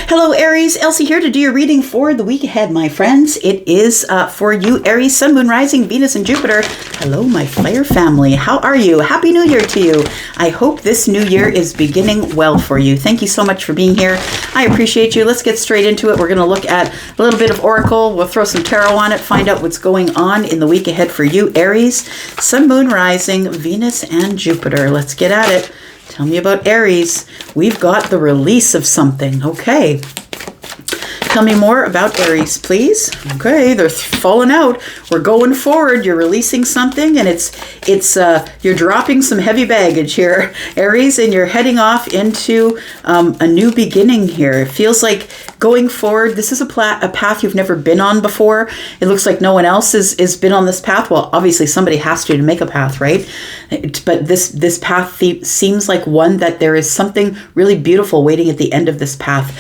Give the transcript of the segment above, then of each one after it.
Hello, Aries. Elsie here to do your reading for the week ahead, my friends. It is for you, Aries, Sun, Moon, Rising, Venus, and Jupiter. Hello, my Fire family. How are you? Happy New Year to you. I hope this new year is beginning well for you. Thank you so much for being here. I appreciate you. Let's get straight into it. We're going to look at a little bit of Oracle. We'll throw some tarot on it, find out what's going on in the week ahead for you, Aries, Sun, Moon, Rising, Venus, and Jupiter. Let's get at it. Tell me about Aries. We've got the release of something. Okay. Tell me more about Aries, please. Okay, they're falling out. We're going forward. You're releasing something, and it's you're dropping some heavy baggage here, Aries, and you're heading off into a new beginning here. It feels like going forward. This is a path you've never been on before. It looks like no one else has been on this path. Well, obviously somebody has to make a path, right? But this path seems like one that there is something really beautiful waiting at the end of this path.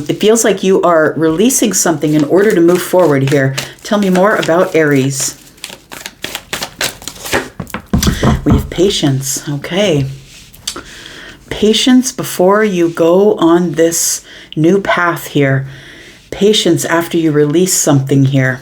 It feels like you are releasing something in order to move forward here. Tell me more about Aries. We have patience. Okay. Patience before you go on this new path here. Patience after you release something here.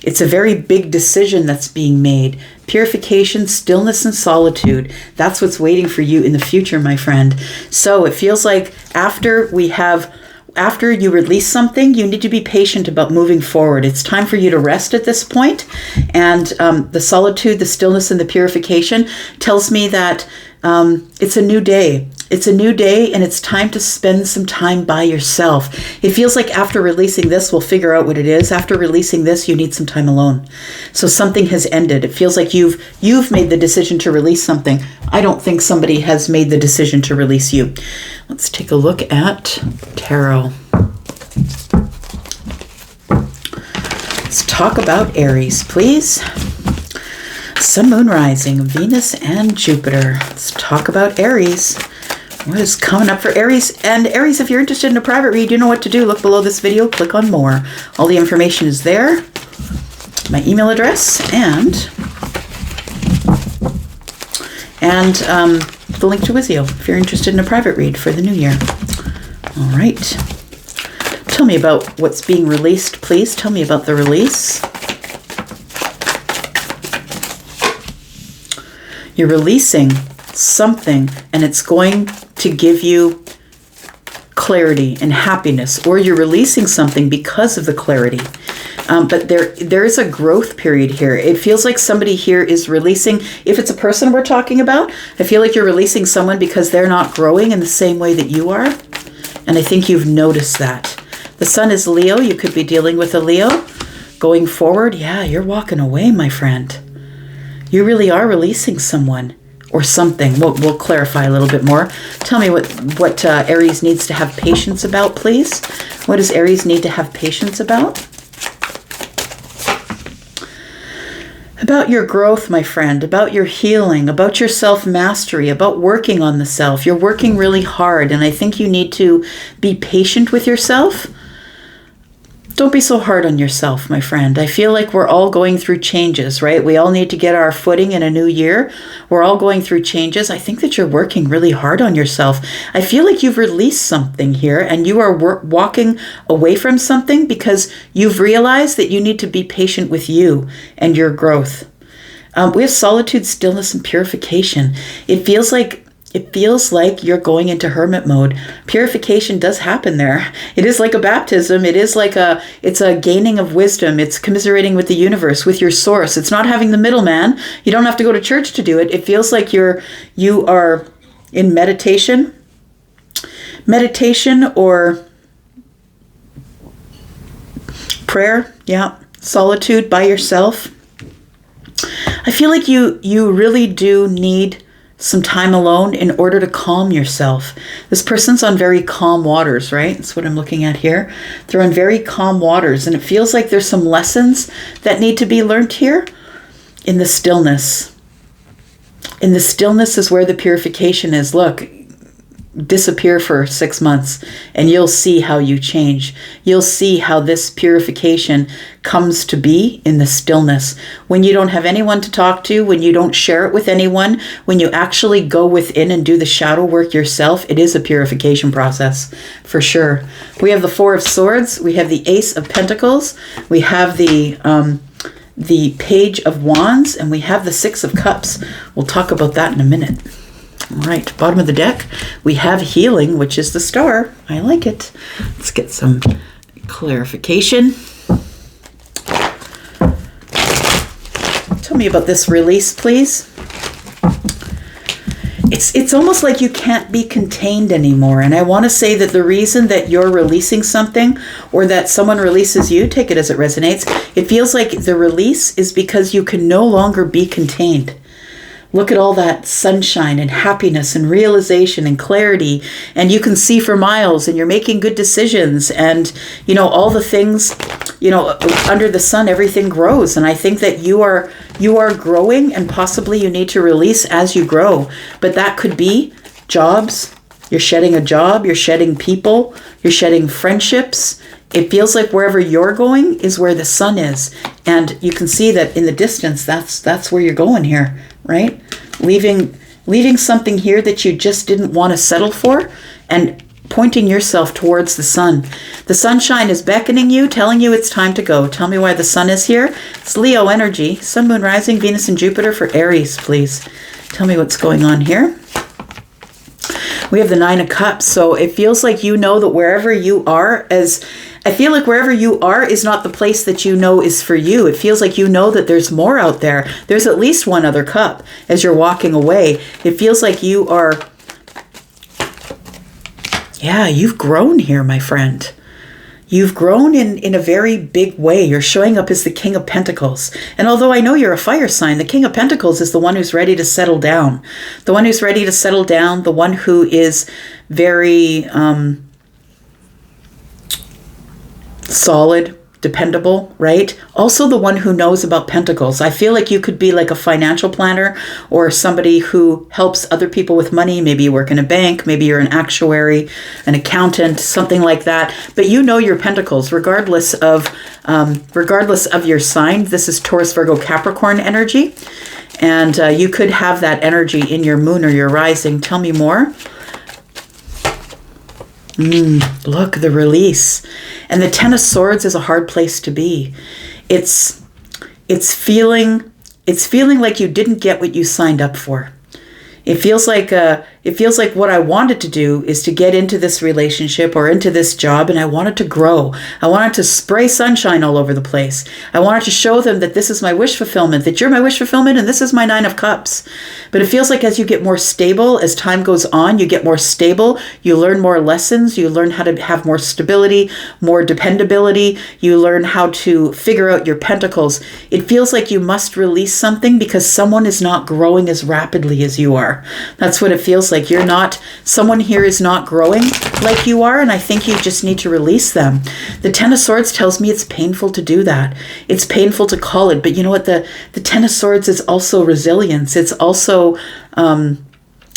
It's a very big decision that's being made. Purification, stillness, and solitude. That's what's waiting for you in the future, my friend. So it feels like after you release something, you need to be patient about moving forward. It's time for you to rest at this point. And the solitude, the stillness, and the purification tells me that it's a new day. It's a new day, and it's time to spend some time by yourself. It feels like after releasing this, we'll figure out what it is. After releasing this, you need some time alone. So something has ended. It feels like you've made the decision to release something. I don't think somebody has made the decision to release you. Let's take a look at tarot. Let's talk about Aries, please. Sun, Moon, Rising, Venus, and Jupiter. Let's talk about Aries. What is coming up for Aries? And Aries, if you're interested in a private read, you know what to do. Look below this video, click on more. All the information is there. My email address and the link to Wizio if you're interested in a private read for the new year. All right. Tell me about what's being released, please. Tell me about the release. You're releasing something, and it's going to give you clarity and happiness, or you're releasing something because of the clarity. But there is a growth period here. It feels like somebody here is releasing, if it's a person we're talking about, I feel like you're releasing someone because they're not growing in the same way that you are. And I think you've noticed that. The sun is Leo. You could be dealing with a Leo. Going forward, yeah, you're walking away, my friend. You really are releasing someone or something. We'll clarify a little bit more. Tell me what Aries needs to have patience about, please. What does Aries need to have patience about? About your growth, my friend, about your healing, about your self-mastery, about working on the self. You're working really hard, and I think you need to be patient with yourself. Don't be so hard on yourself, my friend. I feel like we're all going through changes, right? We all need to get our footing in a new year. We're all going through changes. I think that you're working really hard on yourself. I feel like you've released something here, and you are walking away from something because you've realized that you need to be patient with you and your growth. We have solitude, stillness, and purification. It feels like you're going into hermit mode. Purification does happen there. It is like a baptism. It's a gaining of wisdom. It's commiserating with the universe, with your source. It's not having the middleman. You don't have to go to church to do it. It feels like you are in meditation or prayer. Yeah. Solitude by yourself. I feel like you really do need some time alone in order to calm yourself. This person's on very calm waters, right? That's what I'm looking at here. They're on very calm waters, and it feels like there's some lessons that need to be learned here in the stillness. In the stillness is where the purification is. Look, disappear for 6 months, and you'll see how you change. You'll see how this purification comes to be in the stillness. When you don't have anyone to talk to, when you don't share it with anyone, when you actually go within and do the shadow work yourself, it is a purification process for sure. We have the Four of Swords, we have the Ace of Pentacles, we have the Page of Wands, and we have the Six of Cups. We'll talk about that in a minute. All right, bottom of the deck, we have Healing, which is the Star. I like it. Let's get some clarification. Tell me about this release, please. It's almost like you can't be contained anymore. And I want to say that the reason that you're releasing something, or that someone releases you, take it as it resonates, it feels like the release is because you can no longer be contained. Look at all that sunshine and happiness and realization and clarity, and you can see for miles, and you're making good decisions, and all the things, under the sun, everything grows. And I think that you are growing, and possibly you need to release as you grow. But that could be jobs. You're shedding a job, you're shedding people, you're shedding friendships. It feels like wherever you're going is where the sun is. And you can see that in the distance, that's where you're going here, right? Leaving something here that you just didn't want to settle for, and pointing yourself towards the sun. The sunshine is beckoning you, telling you it's time to go. Tell me why the sun is here. It's Leo energy. Sun, Moon, Rising, Venus, and Jupiter for Aries, please. Tell me what's going on here. We have the Nine of Cups. So it feels like that wherever you are, I feel like wherever you are is not the place that is for you. It feels like that there's more out there. There's at least one other cup as you're walking away. It feels like you've grown here, my friend. You've grown in a very big way. You're showing up as the King of Pentacles. And although I know you're a fire sign, the King of Pentacles is the one who's ready to settle down. The one who's ready to settle down, the one who is very solid, dependable, right? Also the one who knows about pentacles. I feel like you could be like a financial planner, or somebody who helps other people with money. Maybe you work in a bank, maybe you're an actuary, an accountant, something like that. But your pentacles, regardless of your sign. This is Taurus, Virgo, Capricorn energy. And you could have that energy in your moon or your rising. Tell me more. Look, the release. And the Ten of Swords is a hard place to be. It's feeling like you didn't get what you signed up for. It feels like what I wanted to do is to get into this relationship or into this job, and I wanted to grow. I wanted to spray sunshine all over the place. I wanted to show them that this is my wish fulfillment, that you're my wish fulfillment, and this is my Nine of Cups. But it feels like as you get more stable, as time goes on, you get more stable, you learn more lessons, you learn how to have more stability, more dependability, you learn how to figure out your pentacles. It feels like you must release something because someone is not growing as rapidly as you are. That's what it feels like. Someone here is not growing like you are, and I think you just need to release them. The Ten of Swords tells me it's painful to do that. It's painful to call it, but you know what? The Ten of Swords is also resilience. It's also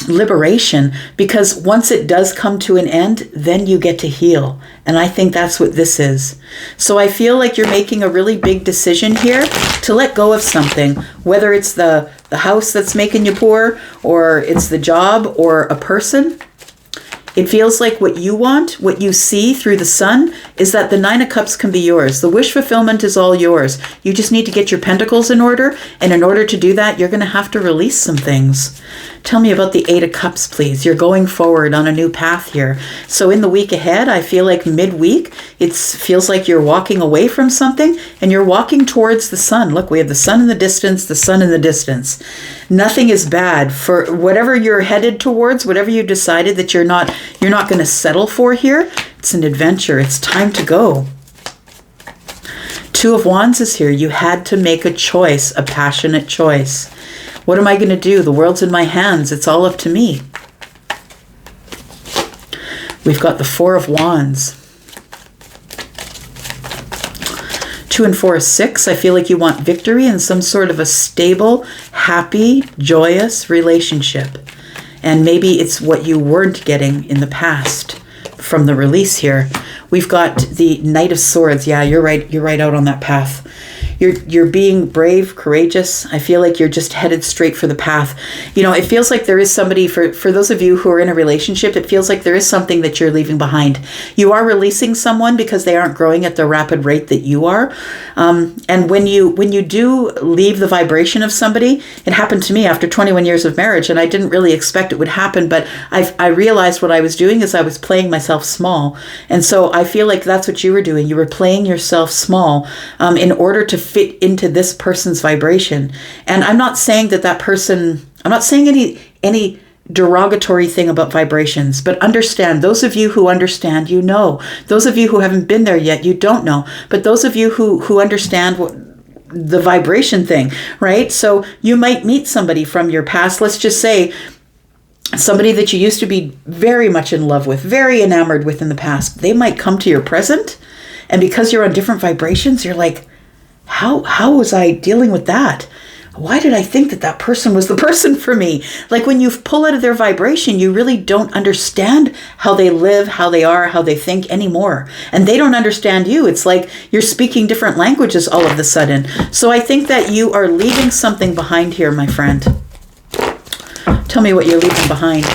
liberation, because once it does come to an end, then you get to heal. And I think that's what this is. So I feel like you're making a really big decision here to let go of something, whether it's the house that's making you poor, or it's the job, or a person. It feels like what you want, what you see through the sun, is that the Nine of Cups can be yours. The wish fulfillment is all yours. You just need to get your pentacles in order. And in order to do that, you're going to have to release some things. Tell me about the Eight of Cups, please. You're going forward on a new path here. So in the week ahead, I feel like midweek, it feels like you're walking away from something and you're walking towards the sun. Look, we have the sun in the distance, the sun in the distance. Nothing is bad for whatever you're headed towards, whatever you decided that you're not going to settle for here. It's an adventure. It's time to go. Two of Wands is here. You had to make a choice, a passionate choice. What am I going to do? The world's in my hands. It's all up to me. We've got the Four of Wands. 2 and 4 is 6. I feel like you want victory and some sort of a stable, happy, joyous relationship. And maybe it's what you weren't getting in the past from the release here. We've got the Knight of Swords. Yeah, you're right. You're right out on that path. You're being brave, courageous. I feel like you're just headed straight for the path. You know, it feels like there is somebody, for those of you who are in a relationship, it feels like there is something that you're leaving behind. You are releasing someone because they aren't growing at the rapid rate that you are. And when you do leave the vibration of somebody, it happened to me after 21 years of marriage, and I didn't really expect it would happen, but I realized what I was doing is I was playing myself small. And so I feel like that's what you were doing. You were playing yourself small in order to fit into this person's vibration. And I'm not saying that person, I'm not saying any derogatory thing about vibrations, but understand, those of you who understand, you know. Those of you who haven't been there yet, you don't know. But those of you who understand what the vibration thing, right? So you might meet somebody from your past, let's just say somebody that you used to be very much in love with, very enamored with in the past. They might come to your present, and because you're on different vibrations, you're like, how was I dealing with that? Why did I think that person was the person for me? Like when you pull out of their vibration, you really don't understand how they live, how they are, how they think anymore. And they don't understand you. It's like you're speaking different languages all of a sudden. So I think that you are leaving something behind here, my friend. Tell me what you're leaving behind.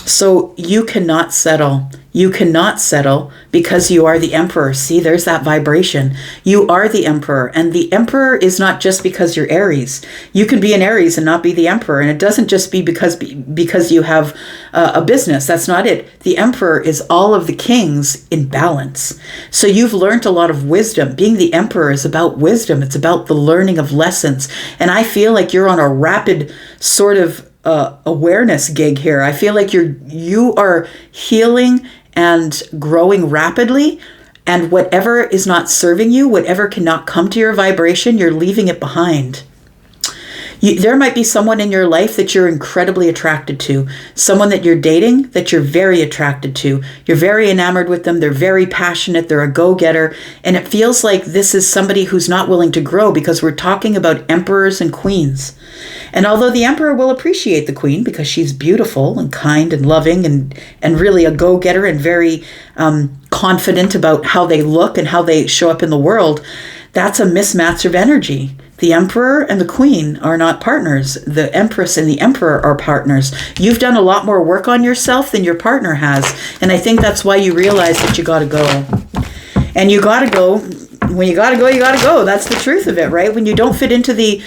So you cannot settle. You cannot settle because you are the Emperor. See, there's that vibration. You are the Emperor. And the Emperor is not just because you're Aries. You can be an Aries and not be the Emperor. And it doesn't just be because you have a business. That's not it. The Emperor is all of the kings in balance. So you've learned a lot of wisdom. Being the Emperor is about wisdom. It's about the learning of lessons. And I feel like you're on a rapid sort of awareness gig here. I feel like you are healing and growing rapidly, and whatever is not serving you, whatever cannot come to your vibration, you're leaving it behind. There might be someone in your life that you're incredibly attracted to, someone that you're dating that you're very attracted to. You're very enamored with them. They're very passionate. They're a go-getter. And it feels like this is somebody who's not willing to grow because we're talking about emperors and queens. And although the emperor will appreciate the queen because she's beautiful and kind and loving and really a go-getter and very confident about how they look and how they show up in the world, that's a mismatch of energy. The emperor and the queen are not partners. The empress and the emperor are partners. You've done a lot more work on yourself than your partner has. And I think that's why you realize that you got to go. And you got to go. When you got to go, you got to go. That's the truth of it, right? When you don't fit into the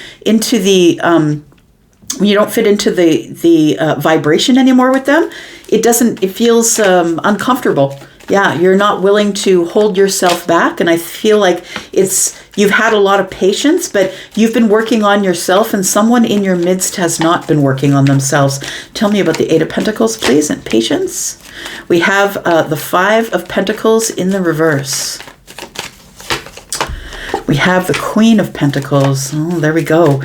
vibration anymore with them, it feels uncomfortable. Yeah, you're not willing to hold yourself back. And I feel like you've had a lot of patience, but you've been working on yourself and someone in your midst has not been working on themselves. Tell me about the Eight of Pentacles, please, and patience. We have the Five of Pentacles in the reverse. We have the Queen of Pentacles. Oh, there we go.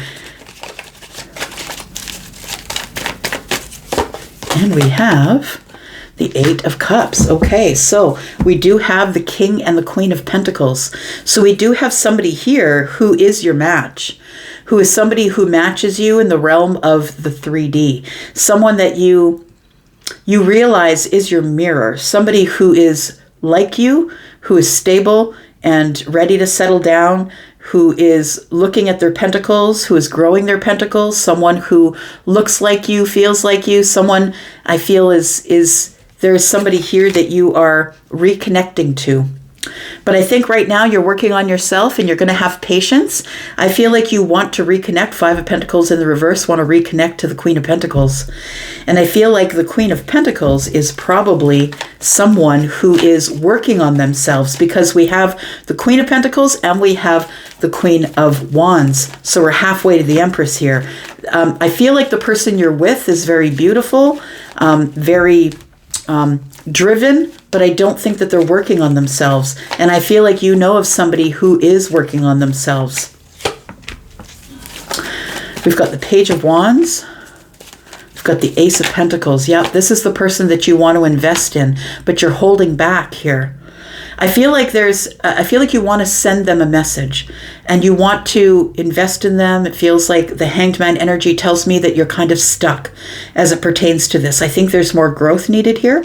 And we have the Eight of Cups. Okay, so we do have the King and the Queen of Pentacles. So we do have somebody here who is your match, who is somebody who matches you in the realm of the 3D. Someone that you realize is your mirror. Somebody who is like you, who is stable and ready to settle down, who is looking at their pentacles, who is growing their pentacles, someone who looks like you, feels like you, someone I feel there is somebody here that you are reconnecting to. But I think right now you're working on yourself and you're going to have patience. I feel like you want to reconnect. Five of Pentacles in the reverse, want to reconnect to the Queen of Pentacles. And I feel like the Queen of Pentacles is probably someone who is working on themselves because we have the Queen of Pentacles and we have the Queen of Wands. So we're halfway to the Empress here. I feel like the person you're with is very beautiful, very driven, but I don't think that they're working on themselves. And I feel like you know of somebody who is working on themselves. We've got the Page of Wands. We've got the Ace of Pentacles. Yeah, this is the person that you want to invest in, but you're holding back here. I feel like I feel like you want to send them a message and you want to invest in them. It feels like the Hanged Man energy tells me that you're kind of stuck as it pertains to this. I think there's more growth needed here.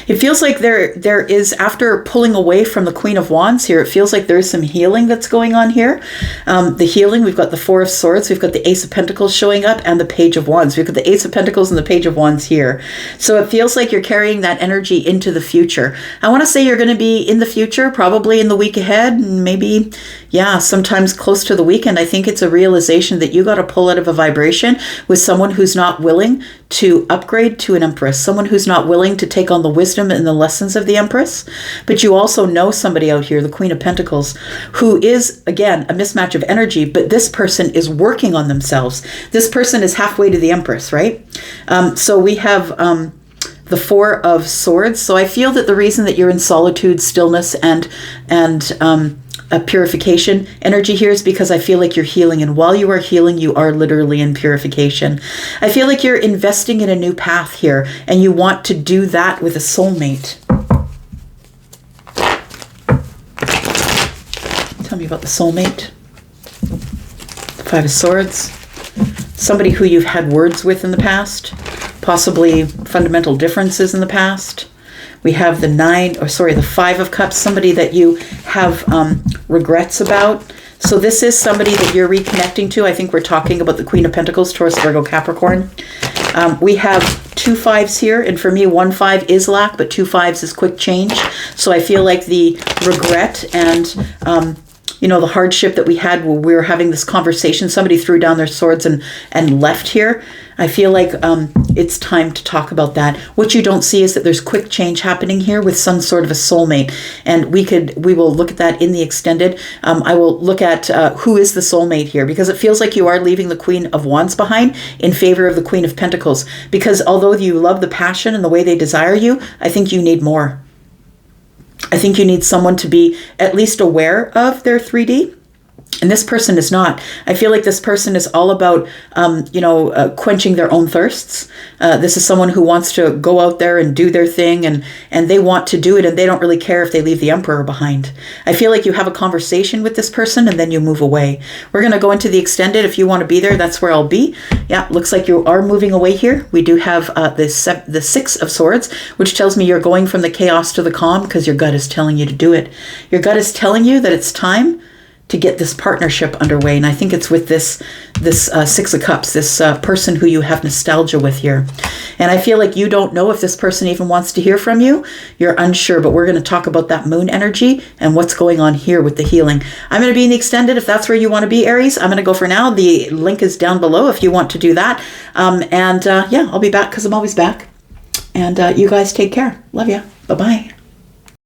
It feels like there is, after pulling away from the Queen of Wands here, it feels like there is some healing that's going on here. The healing, we've got the Four of Swords, we've got the Ace of Pentacles showing up, and the Page of Wands. We've got the Ace of Pentacles and the Page of Wands here. So it feels like you're carrying that energy into the future. I want to say you're going to be in the future, probably in the week ahead, and maybe, yeah, sometimes close to the weekend. I think it's a realization that you got to pull out of a vibration with someone who's not willing to upgrade to an Empress, someone who's not willing to take on the wisdom and the lessons of the Empress. But you also know somebody out here, the Queen of Pentacles, who is, again, a mismatch of energy, but this person is working on themselves. This person is halfway to the Empress, right? So we have the Four of Swords. So I feel that the reason that you're in solitude, stillness, and a purification energy here is because I feel like you're healing, and while you are healing, you are literally in purification. I feel like you're investing in a new path here, and you want to do that with a soulmate. Tell me about the soulmate. The Five of Swords. Somebody who you've had words with in the past, possibly fundamental differences in the past. We have the Five of Cups, somebody that you have regrets about. So this is somebody that you're reconnecting to. I think we're talking about the Queen of Pentacles, Taurus, Virgo, Capricorn. We have 2 5s here, and for me, 1 5 is lack, but 2 5s is quick change. So I feel like the regret and the hardship that we had when we were having this conversation, somebody threw down their swords and left here. I feel like it's time to talk about that. What you don't see is that there's quick change happening here with some sort of a soulmate. And we will look at that in the extended. I will look at who is the soulmate here, because it feels like you are leaving the Queen of Wands behind in favor of the Queen of Pentacles. Because although you love the passion and the way they desire you, I think you need more. I think you need someone to be at least aware of their 3D. And this person is not. I feel like this person is all about, quenching their own thirsts. This is someone who wants to go out there and do their thing, and they want to do it, and they don't really care if they leave the Emperor behind. I feel like you have a conversation with this person, and then you move away. We're going to go into the extended. If you want to be there, that's where I'll be. Yeah, looks like you are moving away here. We do have the 6 of Swords, which tells me you're going from the chaos to the calm because your gut is telling you to do it. Your gut is telling you that it's time to get this partnership underway. And I think it's with this 6 of Cups, this person who you have nostalgia with here. And I feel like you don't know if this person even wants to hear from you. You're unsure, but we're going to talk about that moon energy and what's going on here with the healing. I'm going to be in the extended if that's where you want to be, Aries. I'm going to go for now. The link is down below if you want to do that. Yeah, I'll be back because I'm always back. And you guys take care. Love ya. Bye-bye.